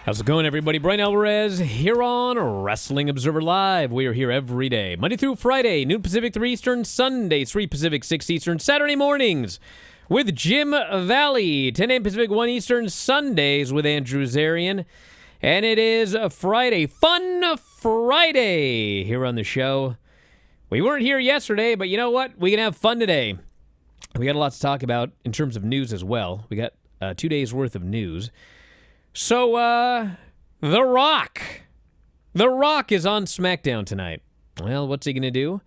How's it going, everybody? Bryan Alvarez here on Wrestling Observer Live. We are here every day, Monday through Friday, noon Pacific, 3 Eastern, Sunday, 3 Pacific, 6 Eastern, Saturday mornings with Jim Valley, 10 a.m. Pacific, 1 Eastern, Sundays with Andrew Zarian. And it is a Friday, Fun Friday here on the show. We weren't here yesterday, but you know what? We can have fun today. We got a lot to talk about in terms of news as well. We got 2 days worth of news. So, The Rock. The Rock is on Smackdown tonight. Well, what's he going to do?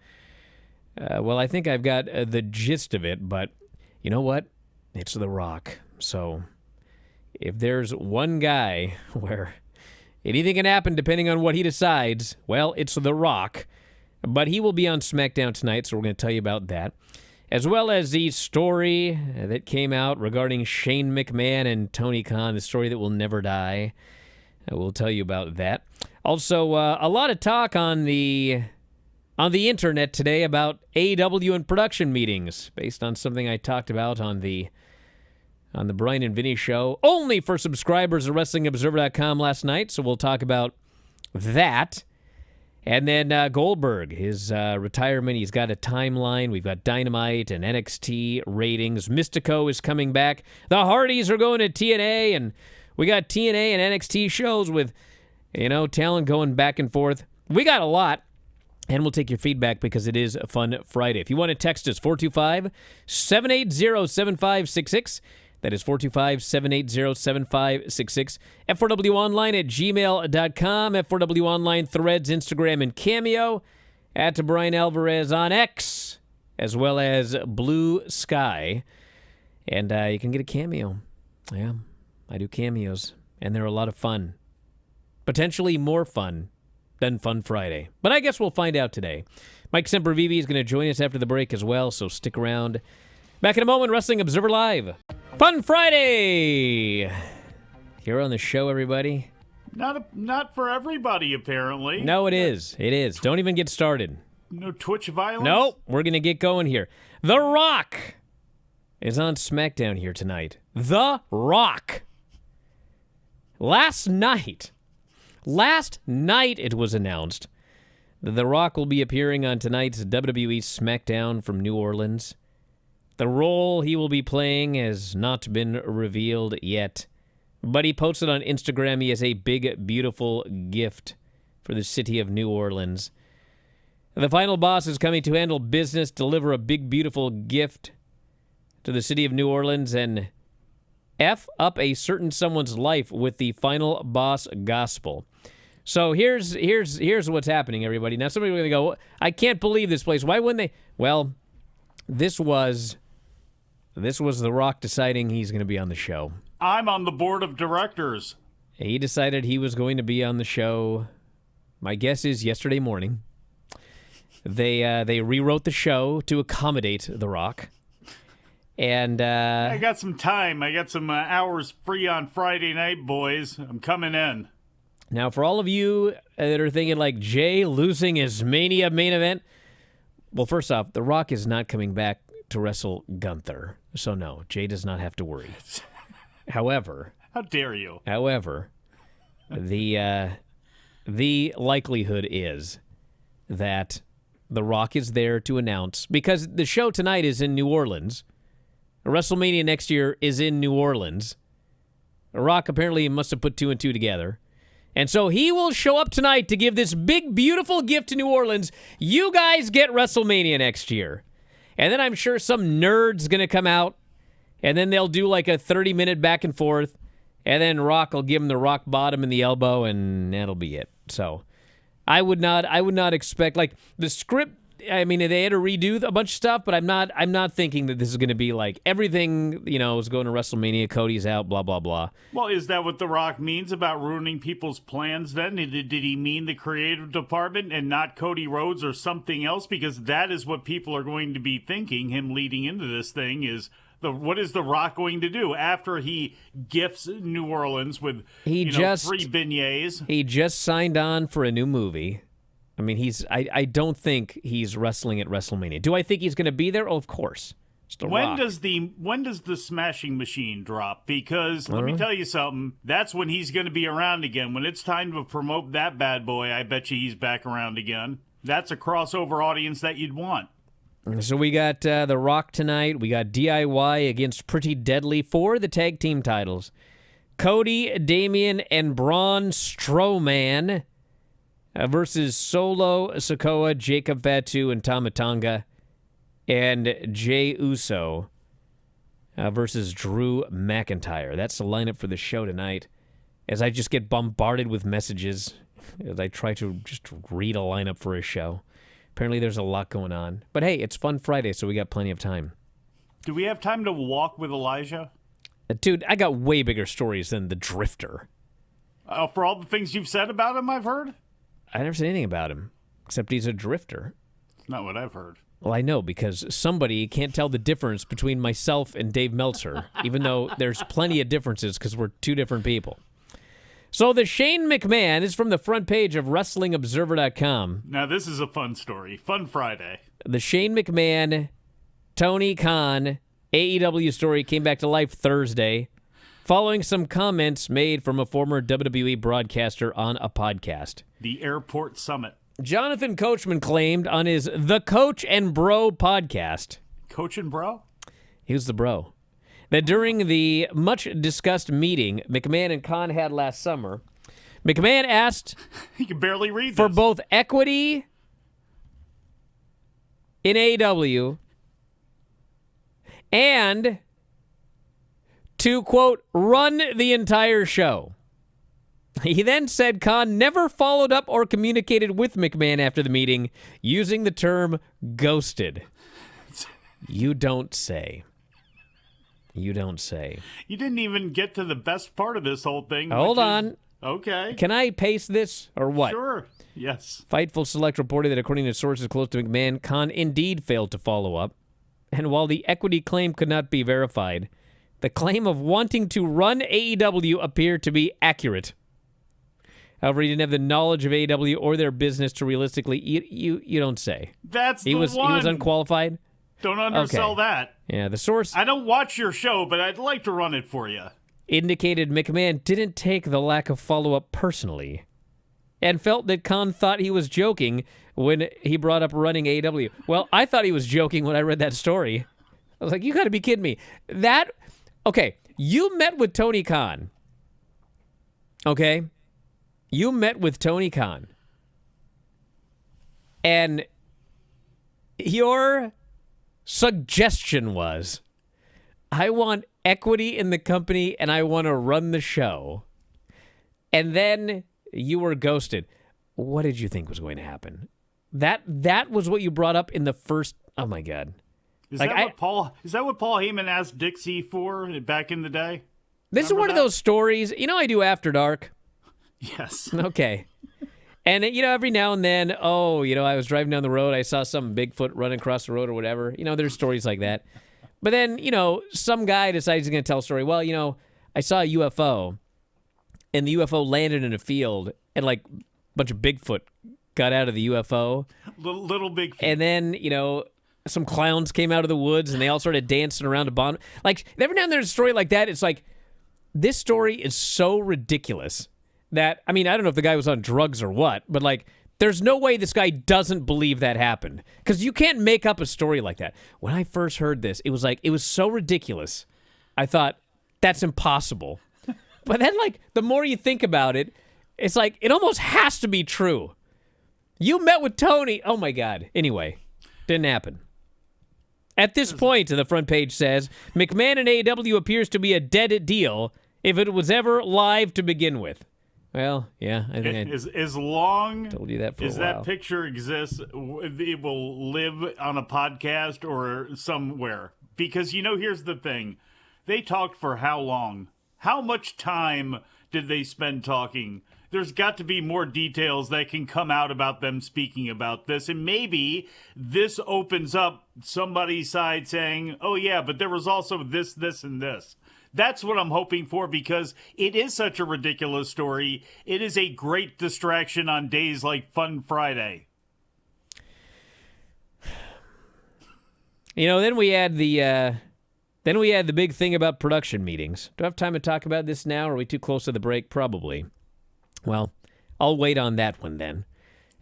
Well, I think I've got the gist of it, but you know what? It's The Rock. So, if there's one guy where anything can happen depending on what he decides, well, it's The Rock. But he will be on Smackdown tonight, so we're going to tell you about that. As well as the story that came out regarding Shane McMahon and Tony Khan, the story that will never die. We'll tell you about that. Also, a lot of talk on the internet today about AEW and production meetings, based on something I talked about on the Bryan and Vinny show, only for subscribers of WrestlingObserver.com last night. So we'll talk about that. And then Goldberg, his retirement, he's got a timeline. We've got Dynamite and NXT ratings. Mystico is coming back. The Hardys are going to TNA, and we got TNA and NXT shows with, talent going back and forth. We got a lot, and we'll take your feedback because it is a fun Friday. If you want to text us, 425-780-7566. That is 425-780-7566. F4WOnline@gmail.com. F4W Online Threads, Instagram, and Cameo. At Bryan Alvarez on X, as well as Blue Sky. And you can get a cameo. Yeah, I do cameos, and they're a lot of fun. Potentially more fun than Fun Friday. But I guess we'll find out today. Mike Sempervive is going to join us after the break as well, so stick around. Back in a moment, Wrestling Observer Live. Fun Friday! Here on the show, everybody. Not for everybody, apparently. No, it is. It is. Don't even get started. No Twitch violence? No, we're going to get going here. The Rock is on Smackdown here tonight. The Rock. Last night it was announced that The Rock will be appearing on tonight's WWE Smackdown from New Orleans. The role he will be playing has not been revealed yet, but he posted on Instagram he has a big, beautiful gift for the city of New Orleans. The final boss is coming to handle business, deliver a big, beautiful gift to the city of New Orleans, and F up a certain someone's life with the final boss gospel. So here's what's happening, everybody. Now somebody's going to go, I can't believe this place. Why wouldn't they? Well, this was The Rock deciding he's going to be on the show. I'm on the board of directors. He decided he was going to be on the show. My guess is yesterday morning. They rewrote the show to accommodate The Rock. And I got some time. I got some hours free on Friday night, boys. I'm coming in. Now, for all of you that are thinking like Jay losing his Mania main event, well, first off, The Rock is not coming back to wrestle Gunther. So no, Jay does not have to worry. However, how dare you? However, the likelihood is that The Rock is there to announce, because the show tonight is in New Orleans. WrestleMania next year is in New Orleans. The Rock apparently must have put two and two together. And so he will show up tonight to give this big, beautiful gift to New Orleans. You guys get WrestleMania next year. And then I'm sure some nerd's going to come out, and then they'll do like a 30-minute back and forth, and then Rock will give him the rock bottom and the elbow, and that'll be it. So I would not expect, like, the script. I mean, they had to redo a bunch of stuff, but I'm not thinking that this is going to be like everything, is going to WrestleMania, Cody's out, blah, blah, blah. Well, is that what The Rock means about ruining people's plans then? Did he mean the creative department and not Cody Rhodes or something else? Because that is what people are going to be thinking, him leading into this thing, is what is The Rock going to do after he gifts New Orleans with free beignets? He just signed on for a new movie. I mean, I don't think he's wrestling at WrestleMania. Do I think he's going to be there? Oh, of course. The when Rock. does the smashing machine drop? Because let me tell you something. That's when he's going to be around again. When it's time to promote that bad boy, I bet you he's back around again. That's a crossover audience that you'd want. So we got The Rock tonight. We got DIY against Pretty Deadly for the tag team titles. Cody, Damian, and Braun Strowman versus Solo, Sikoa, Jacob Fatu, and Tama Tonga. And Jey Uso versus Drew McIntyre. That's the lineup for the show tonight. As I just get bombarded with messages as I try to just read a lineup for a show. Apparently there's a lot going on. But hey, it's Fun Friday, so we got plenty of time. Do we have time to walk with Elijah? Dude, I got way bigger stories than the Drifter. For all the things you've said about him, I've heard? I never said anything about him, except he's a Drifter. Not what I've heard. Well, I know, because somebody can't tell the difference between myself and Dave Meltzer, even though there's plenty of differences because we're two different people. So the Shane McMahon is from the front page of WrestlingObserver.com. Now, this is a fun story. Fun Friday. The Shane McMahon, Tony Khan, AEW story came back to life Thursday, following some comments made from a former WWE broadcaster on a podcast. The Airport Summit. Jonathan Coachman claimed on his The Coach and Bro podcast. Coach and Bro? He was the bro. That during the much-discussed meeting McMahon and Khan had last summer, McMahon asked He can barely read for this. both equity in AEW and to, quote, run the entire show. He then said Khan never followed up or communicated with McMahon after the meeting, using the term ghosted. You don't say. You don't say. You didn't even get to the best part of this whole thing. Hold on. Okay. Can I paste this or what? Sure. Yes. Fightful Select reported that according to sources close to McMahon, Khan indeed failed to follow up. And while the equity claim could not be verified, the claim of wanting to run AEW appeared to be accurate. However, he didn't have the knowledge of AEW or their business to realistically. You don't say. That's He the was one. He was unqualified. Don't undersell Okay. that. Yeah, the source I don't watch your show, but I'd like to run it for you. indicated McMahon didn't take the lack of follow-up personally and felt that Khan thought he was joking when he brought up running AEW. Well, I thought he was joking when I read that story. I was like, you got to be kidding me. Okay, you met with Tony Khan. Okay? You met with Tony Khan. And your suggestion was, I want equity in the company and I want to run the show. And then you were ghosted. What did you think was going to happen? That was what you brought up in the first. Oh my God! Is Like, that what Paul Heyman asked Dixie for back in the day? This is one of those stories. You know, I do After Dark. Yes. Okay. And, every now and then, I was driving down the road. I saw some Bigfoot running across the road or whatever. There's stories like that. But then, some guy decides he's going to tell a story. Well, I saw a UFO, and the UFO landed in a field, and, like, a bunch of Bigfoot got out of the UFO. Little big. And then, some clowns came out of the woods, and they all started dancing around a bond. Like, every now and then there's a story like that. It's like, this story is so ridiculous that, I don't know if the guy was on drugs or what, but, like, there's no way this guy doesn't believe that happened. Because you can't make up a story like that. When I first heard this, it was so ridiculous. I thought, that's impossible. But then, like, the more you think about it, it's like, it almost has to be true. You met with Tony. Oh, my God. Anyway, didn't happen. At this point, the front page says, McMahon and AEW appears to be a dead deal if it was ever live to begin with. Well, yeah, I think as long told you that for as a while. that picture exists, it will live on a podcast or somewhere. Because, here's the thing. They talked for how long? How much time did they spend talking? There's got to be more details that can come out about them speaking about this. And maybe this opens up somebody's side saying, oh, yeah, but there was also this, this, and this. That's what I'm hoping for because it is such a ridiculous story. It is a great distraction on days like Fun Friday. Then we had the big thing about production meetings. Do I have time to talk about this now, or are we too close to the break? Probably. Well, I'll wait on that one then.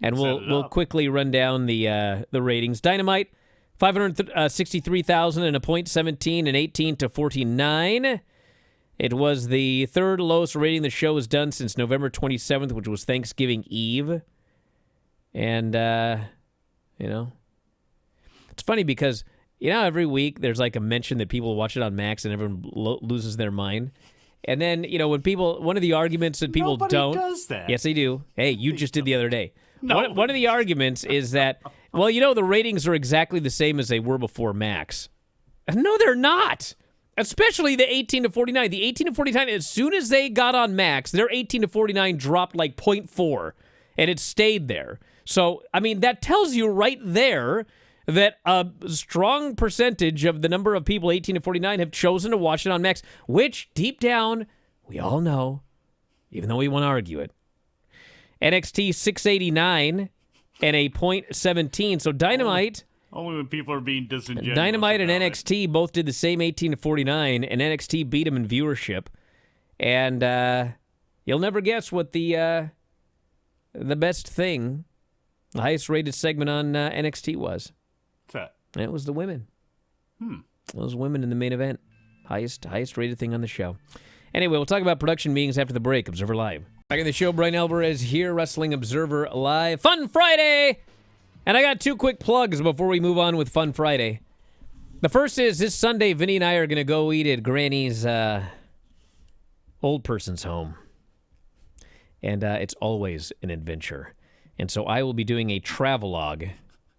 And we'll quickly run down the ratings. Dynamite, 563,000 and a .17 and 18-49. It was the third lowest rating the show has done since November 27th, which was Thanksgiving Eve. And, it's funny because, every week there's like a mention that people watch it on Max and everyone loses their mind. And then, when one of the arguments that people Nobody does that. Yes, they do. Hey, you just did the other day. No. One of the arguments is that, the ratings are exactly the same as they were before Max. No, they're not. Especially the 18-49. The 18-49, as soon as they got on Max, their 18-49 dropped like 0.4, and it stayed there. So, that tells you right there that a strong percentage of the number of people 18-49 have chosen to watch it on Max, which, deep down, we all know, even though we want to argue it. NXT 689 and a .17. So Dynamite... Only when people are being disingenuous. Dynamite and NXT both did the same 18-49, and NXT beat them in viewership. And you'll never guess what the best thing, the highest rated segment on NXT was. What's that? It was the women. Those women in the main event. Highest rated thing on the show. Anyway, we'll talk about production meetings after the break. Observer Live. Back in the show, Bryan Alvarez here, Wrestling Observer Live. Fun Friday! And I got two quick plugs before we move on with Fun Friday. The first is this Sunday, Vinny and I are going to go eat at Granny's old person's home. And it's always an adventure. And so I will be doing a travelogue,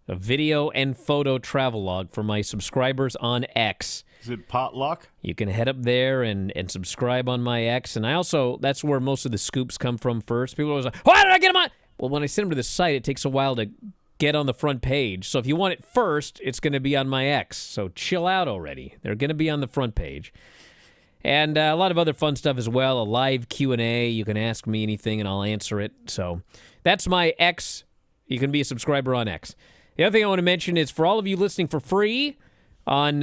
a video and photo travelogue for my subscribers on X. Is it potluck? You can head up there and subscribe on my X. And I also, that's where most of the scoops come from first. People are always like, why did I get them on? Well, when I send them to the site, it takes a while to get on the front page. So if you want it first, it's going to be on my X. So chill out already. They're going to be on the front page. And a lot of other fun stuff as well. A live Q&A. You can ask me anything and I'll answer it. So that's my X. You can be a subscriber on X. The other thing I want to mention is for all of you listening for free on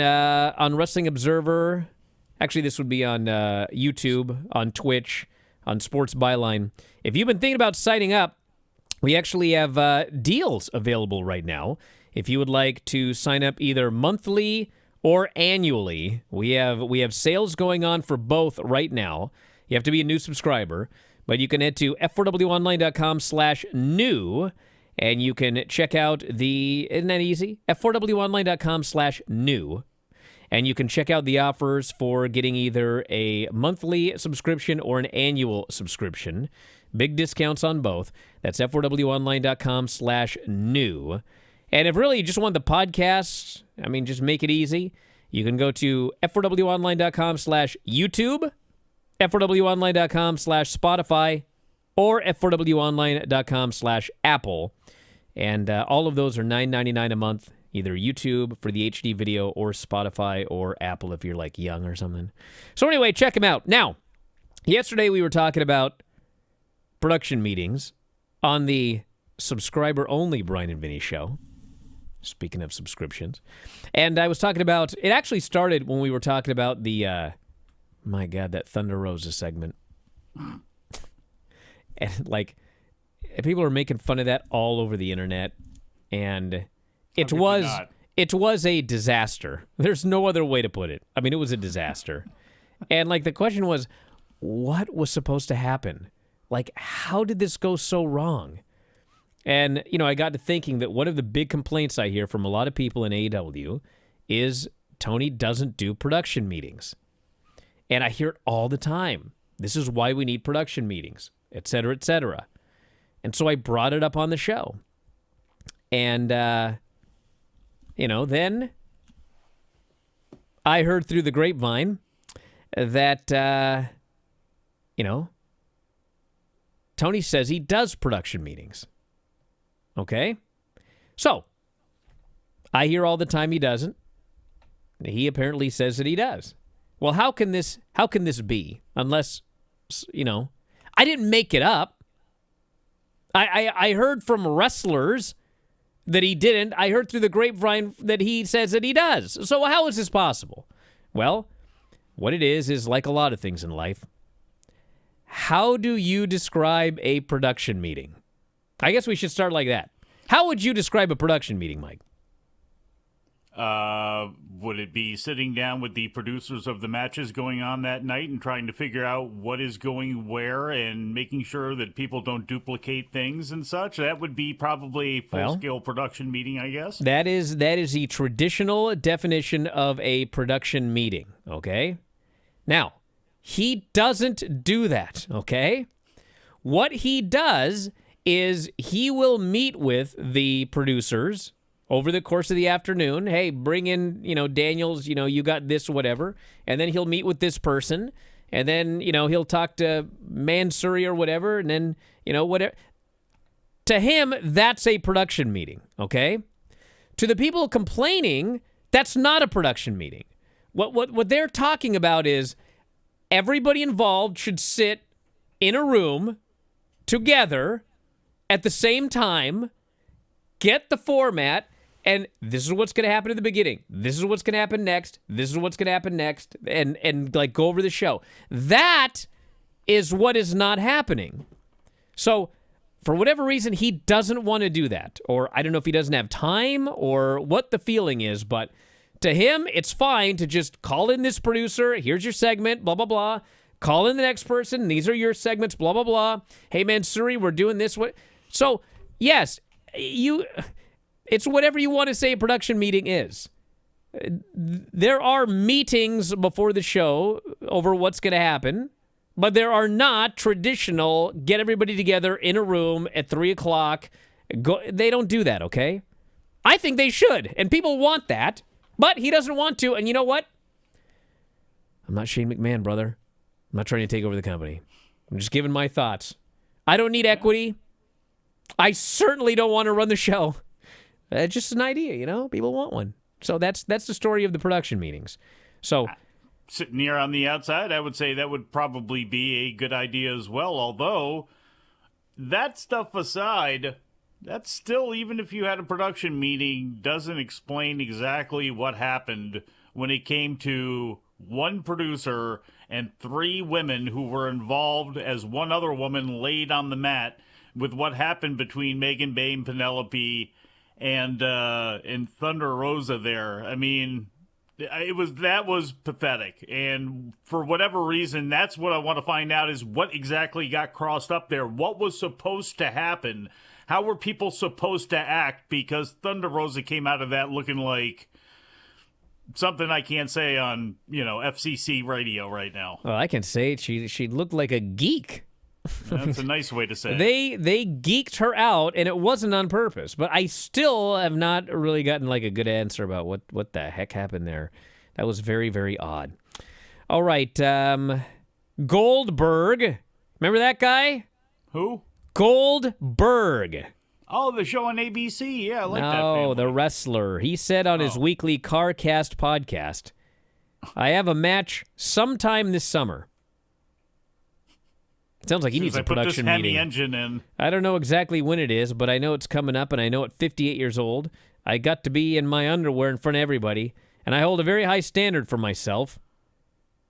Wrestling Observer. Actually, this would be on YouTube, on Twitch, on Sports Byline. If you've been thinking about signing up, we actually have deals available right now. If you would like to sign up either monthly or annually, we have sales going on for both right now. You have to be a new subscriber, but you can head to f4wonline.com/new, and you can check out isn't that easy? f4wonline.com/new. And you can check out the offers for getting either a monthly subscription or an annual subscription. Big discounts on both. That's f4wonline.com/new. And if really you just want the podcast, just make it easy. You can go to f4wonline.com/YouTube, f4wonline.com/Spotify, or f4wonline.com/Apple. And all of those are $9.99 a month, either YouTube for the HD video or Spotify or Apple if you're like young or something. So anyway, check them out. Now, yesterday we were talking about production meetings on the subscriber-only Bryan and Vinny show. Speaking of subscriptions. And I was talking about, it actually started when we were talking about the, my God, that Thunder Rosa segment. And people are making fun of that all over the internet. And it was a disaster. There's no other way to put it. It was a disaster. And the question was, what was supposed to happen? How did this go so wrong? And, I got to thinking that one of the big complaints I hear from a lot of people in AEW is Tony doesn't do production meetings. And I hear it all the time. This is why we need production meetings, et cetera, et cetera. And so I brought it up on the show. And, then I heard through the grapevine that, Tony says he does production meetings. Okay? So, I hear all the time he doesn't. He apparently says that he does. Well, how can this be? Unless, I didn't make it up. I heard from wrestlers that he didn't. I heard through the grapevine that he says that he does. So how is this possible? Well, what it is like a lot of things in life. How do you describe a production meeting? I guess we should start like that. How would you describe a production meeting, Mike? Would it be sitting down with the producers of the matches going on that night and trying to figure out what is going where and making sure that people don't duplicate things and such? That would be probably a full-scale production meeting, I guess. That is the traditional definition of a production meeting, okay? Now, he doesn't do that, okay? What he does is he will meet with the producers over the course of the afternoon. Hey, bring in, Daniels, you got this, whatever. And then he'll meet with this person. And then, he'll talk to Mansuri or whatever. And then, whatever. To him, that's a production meeting, okay? To the people complaining, that's not a production meeting. What they're talking about is everybody involved should sit in a room together at the same time, get the format, and this is what's going to happen in the beginning. This is what's going to happen next. This is what's going to happen next, and like go over the show. That is what is not happening. So, for whatever reason, he doesn't want to do that, or I don't know if he doesn't have time or what the feeling is, but to him, it's fine to just call in this producer. Here's your segment, blah, blah, blah. Call in the next person. These are your segments, blah, blah, blah. Hey, Mansuri, we're doing this. So, yes, it's whatever you want to say a production meeting is. There are meetings before the show over what's going to happen, but there are not traditional get everybody together in a room at 3 o'clock. They don't do that, okay? I think they should, and people want that, but he doesn't want to, and you know what? I'm not Shane McMahon, brother. I'm not trying to take over the company. I'm just giving my thoughts. I don't need equity. I certainly don't want to run the show. It's just an idea, People want one. So that's the story of the production meetings. So, sitting here on the outside, I would say that would probably be a good idea as well. Although, that stuff aside, that's still, even if you had a production meeting, doesn't explain exactly what happened when it came to one producer and 3 women who were involved as one other woman laid on the mat with what happened between Megan Bay and Penelope and Thunder Rosa there. I mean, that was pathetic. And for whatever reason, that's what I want to find out is what exactly got crossed up there. What was supposed to happen? How were people supposed to act? Because Thunder Rosa came out of that looking like something I can't say on, FCC radio right now. Well, I can say it. She looked like a geek. That's a nice way to say it. They geeked her out, and it wasn't on purpose. But I still have not really gotten like a good answer about what the heck happened there. That was very, very odd. All right, Goldberg. Remember that guy? Who? Goldberg. Oh, the show on ABC. Yeah, I like that. No, the wrestler. He said on his weekly CarCast podcast, I have a match sometime this summer. Sounds like he needs a production meeting. Put this Hemi engine in. I don't know exactly when it is, but I know it's coming up, and I know at 58 years old, I got to be in my underwear in front of everybody, and I hold a very high standard for myself.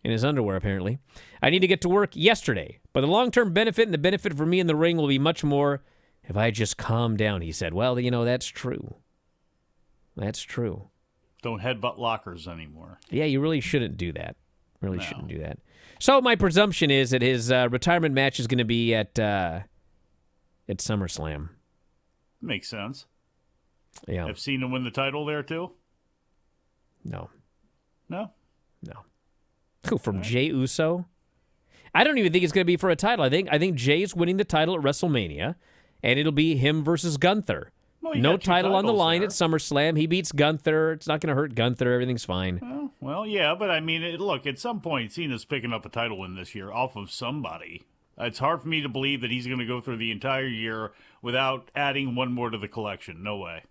In his underwear, apparently. I need to get to work yesterday, but the long-term benefit and the benefit for me in the ring will be much more if I just calm down, he said. Well, that's true. That's true. Don't headbutt lockers anymore. Yeah, you really shouldn't do that. Shouldn't do that. So my presumption is that his retirement match is going to be at SummerSlam. Makes sense. Yeah. I've seen him win the title there, too? No. No? No. Who, from Jey Uso? I don't even think it's going to be for a title. I think Jay's winning the title at WrestleMania, and it'll be him versus Gunther. Well, no title on the line there at SummerSlam. He beats Gunther. It's not going to hurt Gunther. Everything's fine. Well, yeah, but I mean, look, at some point, Cena's picking up a title win this year off of somebody. It's hard for me to believe that he's going to go through the entire year without adding one more to the collection. No way.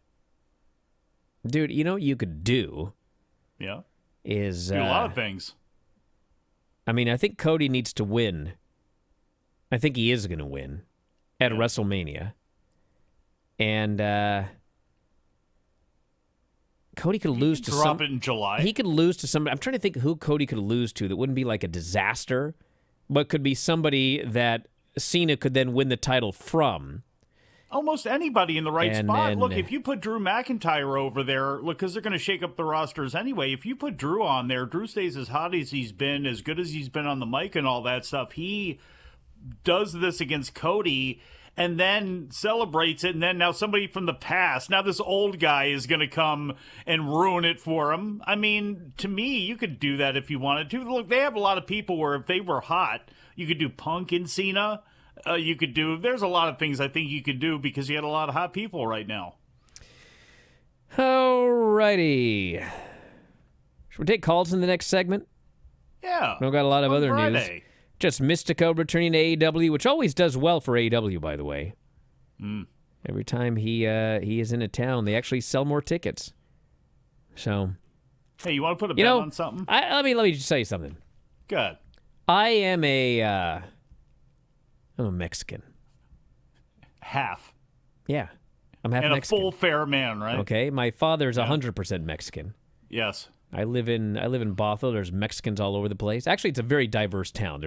Dude, you know what you could do? Yeah. Is do a lot of things. I mean, I think Cody needs to win. I think he is going to win at WrestleMania. And Cody could lose to drop it in July. He could lose to somebody. I'm trying to think who Cody could lose to that wouldn't be like a disaster, but could be somebody that Cena could then win the title from. Almost anybody in the right And spot. then- Look, if you put Drew McIntyre over there, look, because they're going to shake up the rosters anyway. If you put Drew on there, Drew stays as hot as he's been, as good as he's been on the mic and all that stuff. He does this against Cody and then celebrates it, and then now somebody from the past, now this old guy is going to come and ruin it for him. I mean, to me, you could do that if you wanted to. Look, they have a lot of people where if they were hot, you could do Punk and Cena. There's a lot of things I think you could do because you had a lot of hot people right now. Alrighty. Should we take calls in the next segment? Yeah. We've got a lot of other news. Friday. Just Mystico returning to AEW, which always does well for AEW, by the way. Every time he is in a town, they actually sell more tickets. So, Hey, you want to put a bet on something? Let me just say something. Good. I am I'm a Mexican. Half. Yeah, I'm half And Mexican. a full fair man, right? Okay, my father's 100% Mexican. Yes. I live in Bothell. There's Mexicans all over the place. Actually, it's a very diverse town.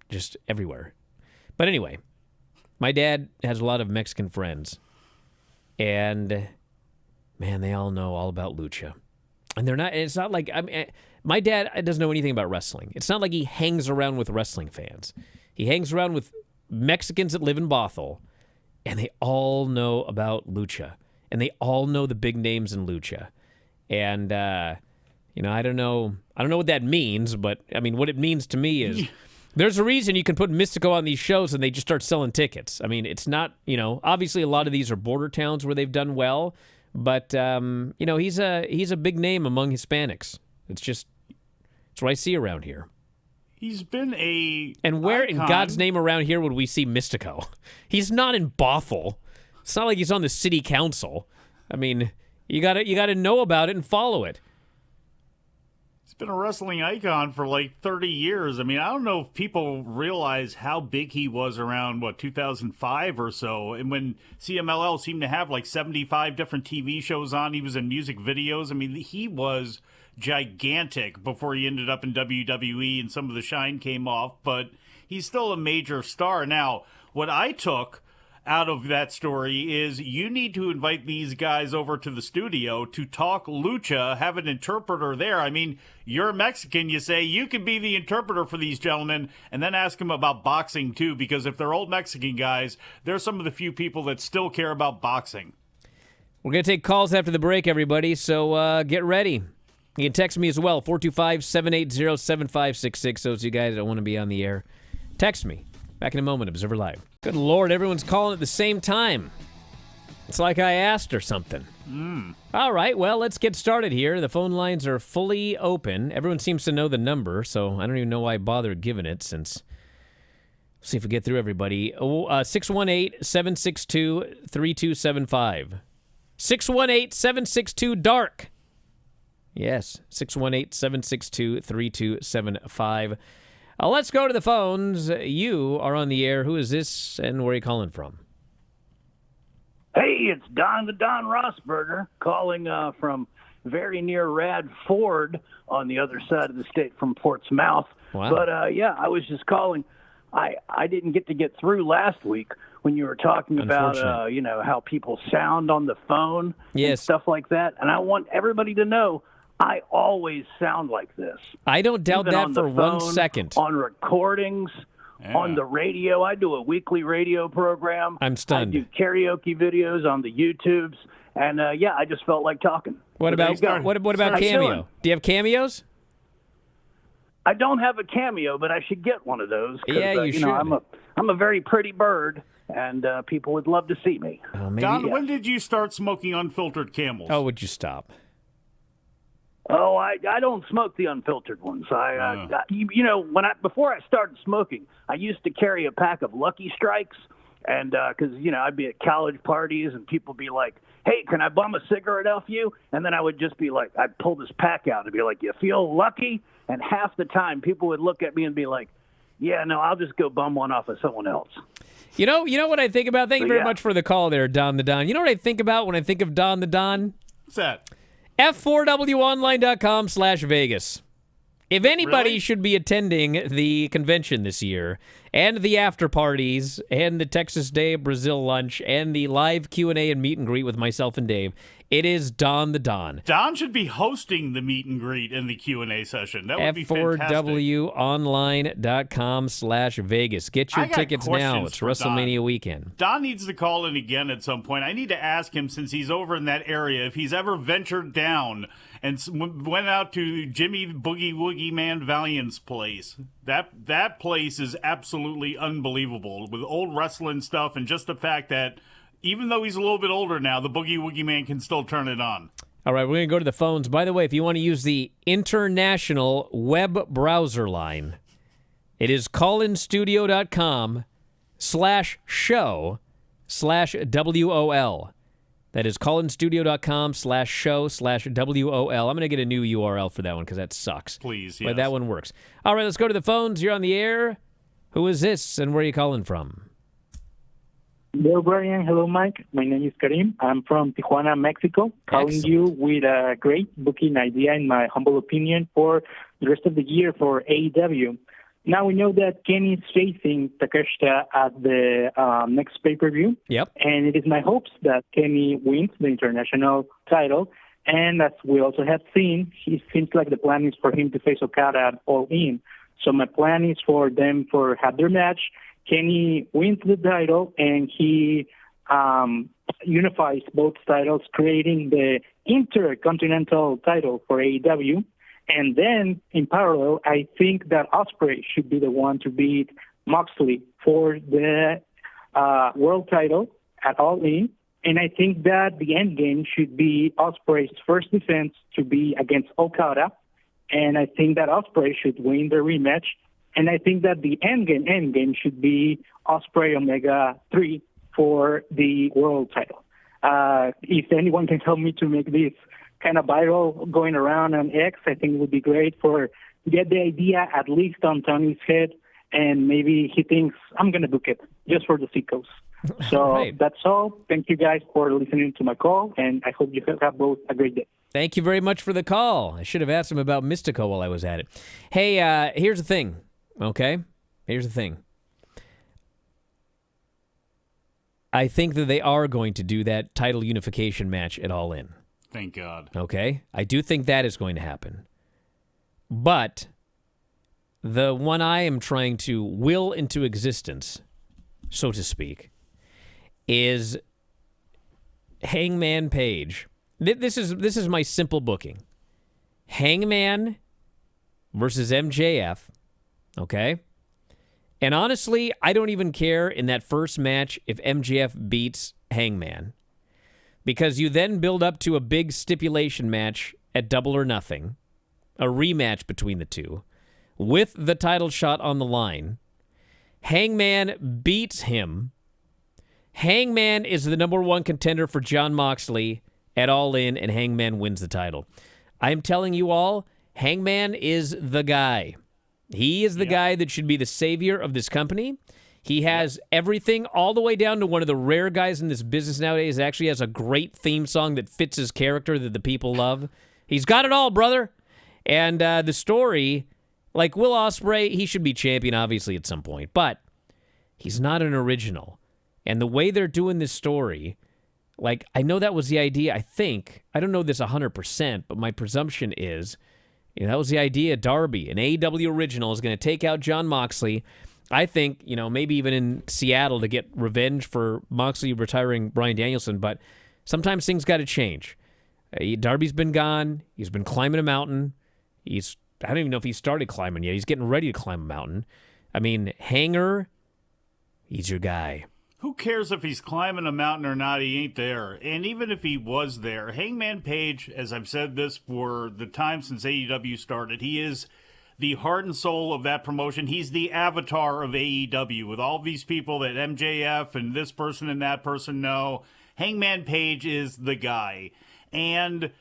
Just everywhere. But anyway, my dad has a lot of Mexican friends, and man, they all know all about lucha. And it's not like my dad doesn't know anything about wrestling. It's not like he hangs around with wrestling fans. He hangs around with Mexicans that live in Bothell, and they all know about lucha. And they all know the big names in lucha. And, I don't know what that means, but, what it means to me is there's a reason you can put Mystico on these shows and they just start selling tickets. It's not, obviously a lot of these are border towns where they've done well, but, he's a big name among Hispanics. It's what I see around here. He's been And where icon. in God's name around here would we see Mystico? He's not in Bothell. It's not like he's on the city council. You gotta know about it and follow it. He's been a wrestling icon for like 30 years. I don't know if people realize how big he was around, 2005 or so. And when CMLL seemed to have like 75 different TV shows on, he was in music videos. He was gigantic before he ended up in WWE and some of the shine came off. But he's still a major star. Now, what I took out of that story is you need to invite these guys over to the studio to talk lucha, have an interpreter there. You're Mexican, you say, you can be the interpreter for these gentlemen, and then ask them about boxing too, because if they're old Mexican guys, they're some of the few people that still care about boxing. We're going to take calls after the break, everybody, so get ready. You can text me as well, 425-780-7566. Those of you guys that want to be on the air, text me. Back in a moment, Observer Live. Good Lord, everyone's calling at the same time. It's like I asked or something. All right, well, let's get started here. The phone lines are fully open. Everyone seems to know the number, so I don't even know why I bothered giving it since... Let's see if we get through everybody. 618-762-3275. 618-762-DARK. Yes, 618-762-3275. Let's go to the phones. You are on the air. Who is this and where are you calling from? Hey, it's Don the Don Rossberger calling from very near Radford on the other side of the state from Portsmouth. Wow. But, I was just calling. I didn't get through last week when you were talking about, how people sound on the phone and stuff like that. And I want everybody to know I always sound like this. I don't doubt Even that for 1 second. On recordings, on the radio. I do a weekly radio program. I'm stunned. I do karaoke videos on the YouTubes. And, I just felt like talking. What about Cameo? Do you have cameos? I don't have a Cameo, but I should get one of those. Yeah, you should. I'm a very pretty bird, and people would love to see me. Oh, maybe. Don, when did you start smoking unfiltered Camels? Oh, would you stop? Oh, I don't smoke the unfiltered ones. Before I started smoking, I used to carry a pack of Lucky Strikes, and because I'd be at college parties and people would be like, "Hey, can I bum a cigarette off you?" And then I would just be like, I'd pull this pack out and be like, "You feel lucky?" And half the time, people would look at me and be like, "Yeah, no, I'll just go bum one off of someone else." You know what I think about? Thank you very much for the call there, Don the Don. You know what I think about when I think of Don the Don? What's that? F4WOnline.com/Vegas. If anybody should be attending the convention this year, and the after parties, and the Texas Day of Brazil lunch, and the live Q&A and meet and greet with myself and Dave, it is Don the Don. Don should be hosting the meet and greet and the Q&A session. That would be fantastic. F4WOnline.com/Vegas. Get your tickets now. It's WrestleMania weekend. Don needs to call in again at some point. I need to ask him, since he's over in that area, if he's ever ventured down and went out to Jimmy Boogie Woogie Man Valiant's place. That place is absolutely unbelievable with old wrestling stuff, and just the fact that even though he's a little bit older now, the Boogie Woogie Man can still turn it on. All right, we're going to go to the phones. By the way, if you want to use the international web browser line, it is callinstudio.com/show/WOL. That is callinstudio.com/show/WOL. I'm going to get a new URL for that one because that sucks. Please, yes. But that one works. All right, let's go to the phones. You're on the air. Who is this, and where are you calling from? Hello, Bryan. Hello, Mike. My name is Karim. I'm from Tijuana, Mexico, calling you with a great booking idea, in my humble opinion, for the rest of the year for AEW. Now we know that Kenny is facing Takeshita at the next pay-per-view. Yep. And it is my hopes that Kenny wins the international title. And as we also have seen, it seems like the plan is for him to face Okada at All In. So my plan is for them to have their match. Kenny wins the title, and he unifies both titles, creating the Intercontinental title for AEW. And then, in parallel, I think that Ospreay should be the one to beat Moxley for the world title at All In. And I think that the end game should be Ospreay's first defense to be against Okada. And I think that Ospreay should win the rematch. And I think that the end game should be Ospreay Omega 3 for the world title. If anyone can help me to make this kind of viral going around on X, I think it would be great for get the idea at least on Tony's head, and maybe he thinks I'm going to book it just for the Seacos. So right. That's all. Thank you guys for listening to my call, and I hope you have both a great day. Thank you very much for the call. I should have asked him about Mystico while I was at it. Hey, here's the thing, okay? Here's the thing. I think that they are going to do that title unification match at All In. Thank God. Okay? I do think that is going to happen. But the one I am trying to will into existence, so to speak, is Hangman Page. This is my simple booking. Hangman versus MJF, okay? And honestly, I don't even care in that first match if MJF beats Hangman, because you then build up to a big stipulation match at Double or Nothing, a rematch between the two, with the title shot on the line. Hangman beats him. Hangman is the number one contender for Jon Moxley at All In, and Hangman wins the title. I'm telling you all, Hangman is the guy. He is the guy that should be the savior of this company. He has everything, all the way down to one of the rare guys in this business nowadays that actually has a great theme song that fits his character that the people love. He's got it all, brother. And the story, like Will Ospreay, he should be champion, obviously, at some point. But he's not an original. And the way they're doing this story, like, I know that was the idea, I think. I don't know this 100%, but my presumption is, that was the idea. Darby, an AEW original, is going to take out Jon Moxley. I think, maybe even in Seattle to get revenge for Moxley retiring Bryan Danielson, but sometimes things got to change. Darby's been gone. He's been climbing a mountain. I don't even know if he started climbing yet. He's getting ready to climb a mountain. I mean, Hanger, he's your guy. Who cares if he's climbing a mountain or not? He ain't there. And even if he was there, Hangman Page, as I've said this for the time since AEW started, he is the heart and soul of that promotion. He's the avatar of AEW with all these people that MJF and this person and that person know. Hangman Page is the guy. And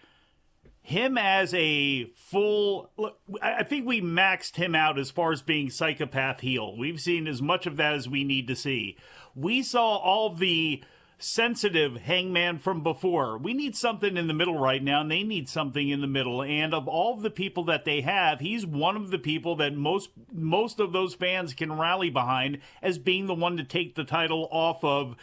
him as a full, look, I think we maxed him out as far as being psychopath heel. We've seen as much of that as we need to see. We saw all the sensitive Hangman from before. We need something in the middle right now, and they need something in the middle. And of all of the people that they have, he's one of the people that most of those fans can rally behind as being the one to take the title off of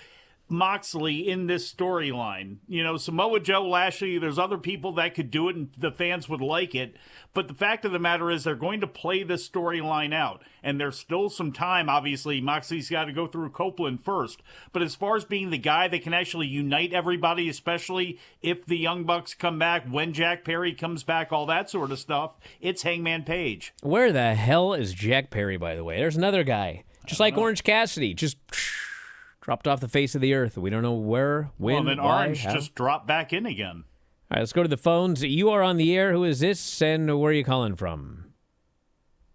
Moxley in this storyline. Samoa Joe, Lashley, there's other people that could do it and the fans would like it. But the fact of the matter is they're going to play this storyline out. And there's still some time. Obviously, Moxley's got to go through Copeland first. But as far as being the guy that can actually unite everybody, especially if the Young Bucks come back, when Jack Perry comes back, all that sort of stuff, it's Hangman Page. Where the hell is Jack Perry, by the way? There's another guy. Just like Orange Cassidy. Just dropped off the face of the earth. We don't know where, when, well, then why, Orange how. just dropped back in again. All right, let's go to the phones. You are on the air. Who is this, and where are you calling from?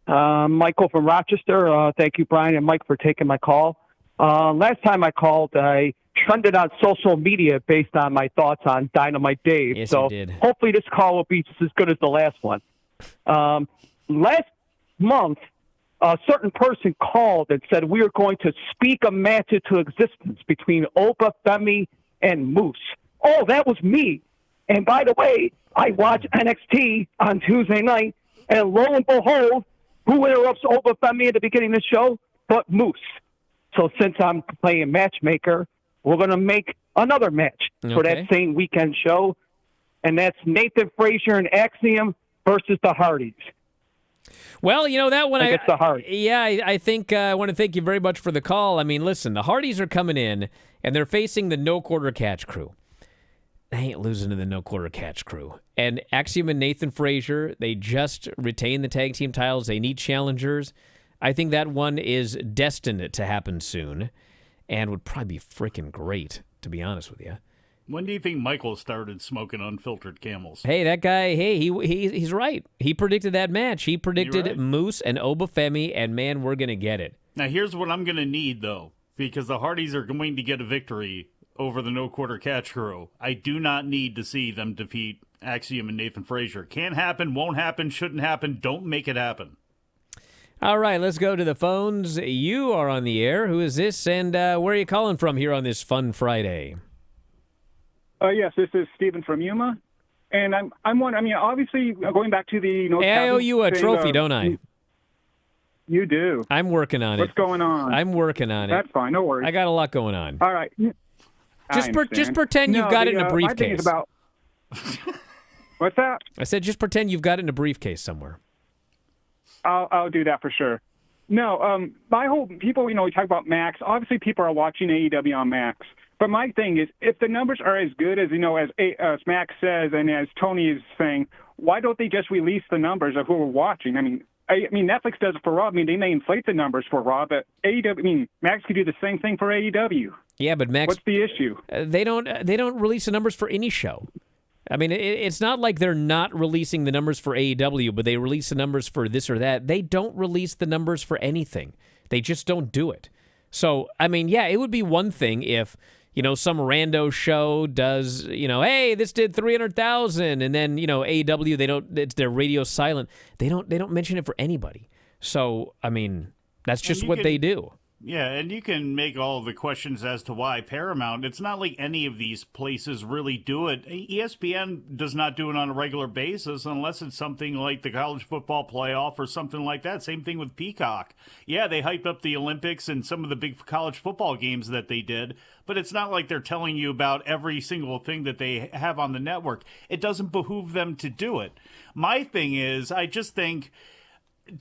Michael from Rochester. Thank you, Bryan and Mike, for taking my call. Last time I called, I trended on social media based on my thoughts on Dynamite Dave. Yes, so you did. hopefully this call will be just as good as the last one. Last month, a certain person called and said we are going to speak a match into existence between Oba Femi and Moose. Oh, that was me. And by the way, I watch NXT on Tuesday night, and lo and behold, who interrupts Oba Femi at the beginning of the show but Moose? So since I'm playing matchmaker, we're going to make another match for that same weekend show, and that's Nathan Frazier and Axiom versus the Hardys. Well, that one, the Hardys. Yeah, I think I want to thank you very much for the call. I mean, listen, the Hardys are coming in, and they're facing the No Quarter Catch crew. They ain't losing to the No Quarter Catch crew. And Axiom and Nathan Frazier, they just retained the tag team titles. They need challengers. I think that one is destined to happen soon, and would probably be freaking great, to be honest with you. When do you think Michael started smoking unfiltered Camels? Hey, that guy, he's right. He predicted that match. He predicted right. Moose and Oba Femi, and man, we're going to get it. Now, here's what I'm going to need, though, because the Hardys are going to get a victory over the No Quarter Catch crew. I do not need to see them defeat Axiom and Nathan Frazier. Can't happen, won't happen, shouldn't happen. Don't make it happen. All right, let's go to the phones. You are on the air. Who is this, and where are you calling from here on this fun Friday? Yes, this is Stephen from Yuma, and I'm wondering. I mean, obviously, going back to the I owe you a trophy, don't I? You do. I'm working on it. What's going on? I'm working on it. That's fine. No worries. I got a lot going on. All right. Just pretend you've got it in a briefcase. My thing is about. What's that? I said just pretend you've got it in a briefcase somewhere. I'll do that for sure. No, my whole people, we talk about Max. Obviously, people are watching AEW on Max. But my thing is, if the numbers are as good as as Max says and as Tony is saying, why don't they just release the numbers of who we're watching? I mean, Netflix does it for Raw. I mean, they may inflate the numbers for Raw, but AEW. Max could do the same thing for AEW. Yeah, but Max, what's the issue? They don't release the numbers for any show. I mean, it's not like they're not releasing the numbers for AEW, but they release the numbers for this or that. They don't release the numbers for anything. They just don't do it. So, I mean, yeah, it would be one thing if some rando show does, hey, this did 300,000, and then, AEW, they're radio silent. They don't mention it for anybody. So, I mean, that's just what they do. Yeah, and you can make all the questions as to why Paramount. It's not like any of these places really do it. ESPN does not do it on a regular basis unless it's something like the college football playoff or something like that. Same thing with Peacock. Yeah, they hyped up the Olympics and some of the big college football games that they did, but it's not like they're telling you about every single thing that they have on the network. It doesn't behoove them to do it. My thing is, I just think,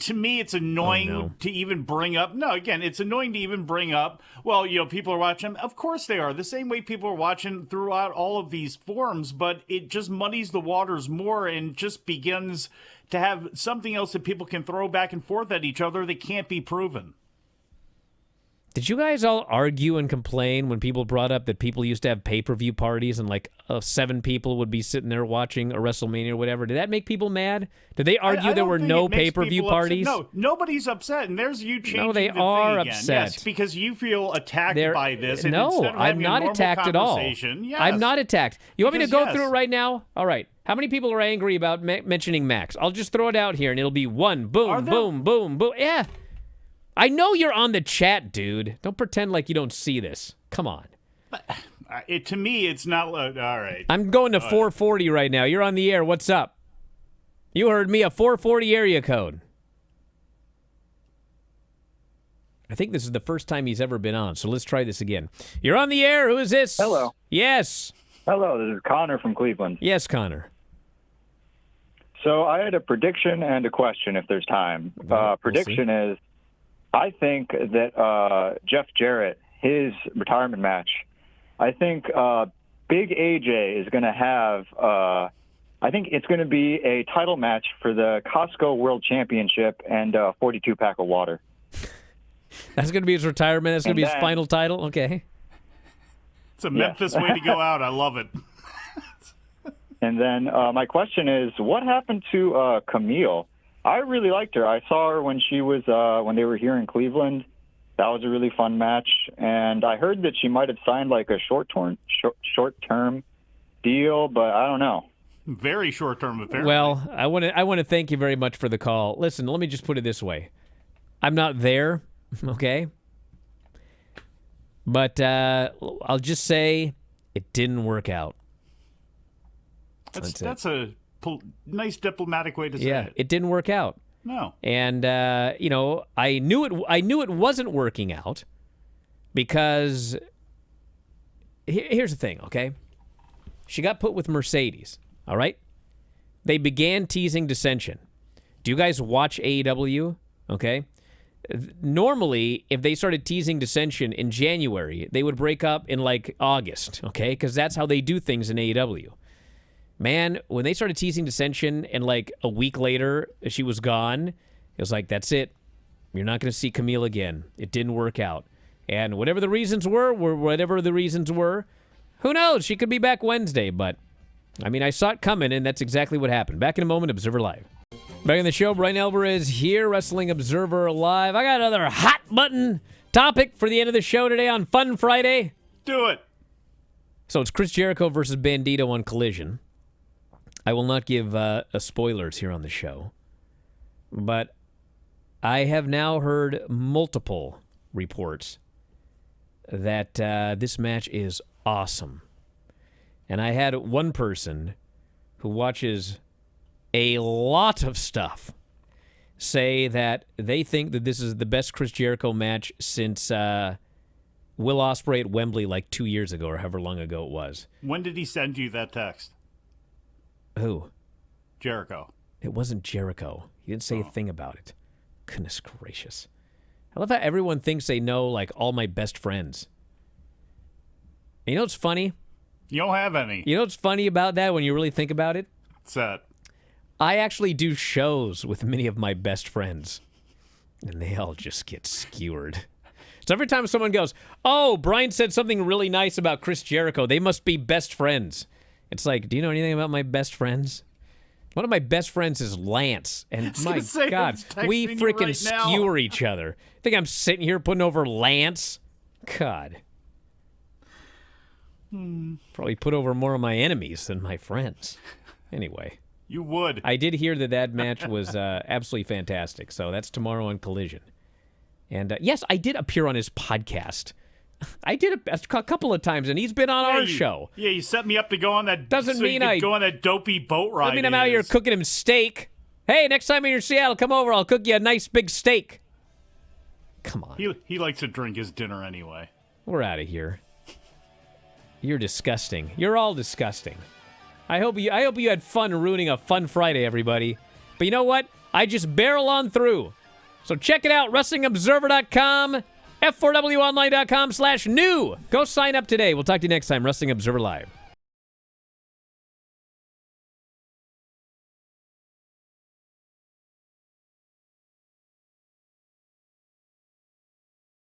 to me, it's annoying to even bring up. No, again, it's annoying to even bring up. Well, people are watching. Of course they are. The same way people are watching throughout all of these forums, but it just muddies the waters more and just begins to have something else that people can throw back and forth at each other that can't be proven. Did you guys all argue and complain when people brought up that people used to have pay-per-view parties and like 7 people would be sitting there watching a WrestleMania or whatever? Did that make people mad? Did they argue there were no pay-per-view parties? No, nobody's upset, and there's you changing No, they the are thing again. upset. Yes, because you feel attacked by this. And No, instead of I'm having a not normal attacked at all. conversation, yes. I'm not attacked. You want me to Because, go through it right now? All right. How many people are angry about mentioning Max? I'll just throw it out here, and it'll be 1. Boom, boom, boom, boom. Yeah. I know you're on the chat, dude. Don't pretend like you don't see this. Come on. To me, it's not. All right. I'm going to 440 right now. You're on the air. What's up? You heard me, a 440 area code. I think this is the first time he's ever been on, so let's try this again. You're on the air. Who is this? Hello. Yes. Hello, this is Connor from Cleveland. Yes, Connor. So I had a prediction and a question if there's time. Prediction is, I think that Jeff Jarrett, his retirement match, I think Big AJ is going to have, I think it's going to be a title match for the Costco World Championship and a 42-pack of water. That's going to be his retirement? That's going to be his final title? Okay. It's a Memphis way to go out. I love it. And then my question is, what happened to Camille? I really liked her. I saw her when she was when they were here in Cleveland. That was a really fun match, and I heard that she might have signed like a short-term deal, but I don't know. Very short-term, apparently. Well, I want to thank you very much for the call. Listen, let me just put it this way: I'm not there, okay? But I'll just say it didn't work out. That's a nice diplomatic way to say it. It didn't work out. No. And I knew it wasn't working out because here's the thing, okay? She got put with Mercedes, all right? They began teasing dissension. Do you guys watch AEW? Okay? Normally, if they started teasing dissension in January, they would break up in like August, okay? Because that's how they do things in AEW. Man, when they started teasing dissension and like a week later she was gone, it was like, that's it. You're not going to see Camille again. It didn't work out. And whatever the reasons were, who knows? She could be back Wednesday, but I mean, I saw it coming, and that's exactly what happened. Back in a moment, Observer Live. Back in the show, Bryan Alvarez here, Wrestling Observer Live. I got another hot button topic for the end of the show today on Fun Friday. Do it. So it's Chris Jericho versus Bandito on Collision. I will not give spoilers here on the show, but I have now heard multiple reports that this match is awesome. And I had one person who watches a lot of stuff say that they think that this is the best Chris Jericho match since Will Ospreay at Wembley like 2 years ago or however long ago it was. When did he send you that text? Who? Jericho. It wasn't Jericho. He didn't say a thing about it. Goodness gracious. I love how everyone thinks they know, like, all my best friends. You know what's funny? You don't have any. You know what's funny about that when you really think about it? What's that? I actually do shows with many of my best friends, and they all just get skewered. So every time someone goes, oh, Bryan said something really nice about Chris Jericho, they must be best friends. It's like, do you know anything about my best friends? One of my best friends is Lance, and my God, we freaking skewer each other. Think I'm sitting here putting over Lance? God. Probably put over more of my enemies than my friends. Anyway. You would. I did hear that match was absolutely fantastic, so that's tomorrow on Collision. And yes, I did appear on his podcast. I did a couple of times, and he's been on our show. Yeah, you set me up to go on that. Doesn't mean I go on that dopey boat ride. I mean, I'm out here cooking him steak. Hey, next time you're in Seattle, come over. I'll cook you a nice big steak. Come on. He likes to drink his dinner anyway. We're out of here. You're disgusting. You're all disgusting. I hope you had fun ruining a fun Friday, everybody. But you know what? I just barrel on through. So check it out, WrestlingObserver.com. F4WOnline.com/new. Go sign up today. We'll talk to you next time, Wrestling Observer Live.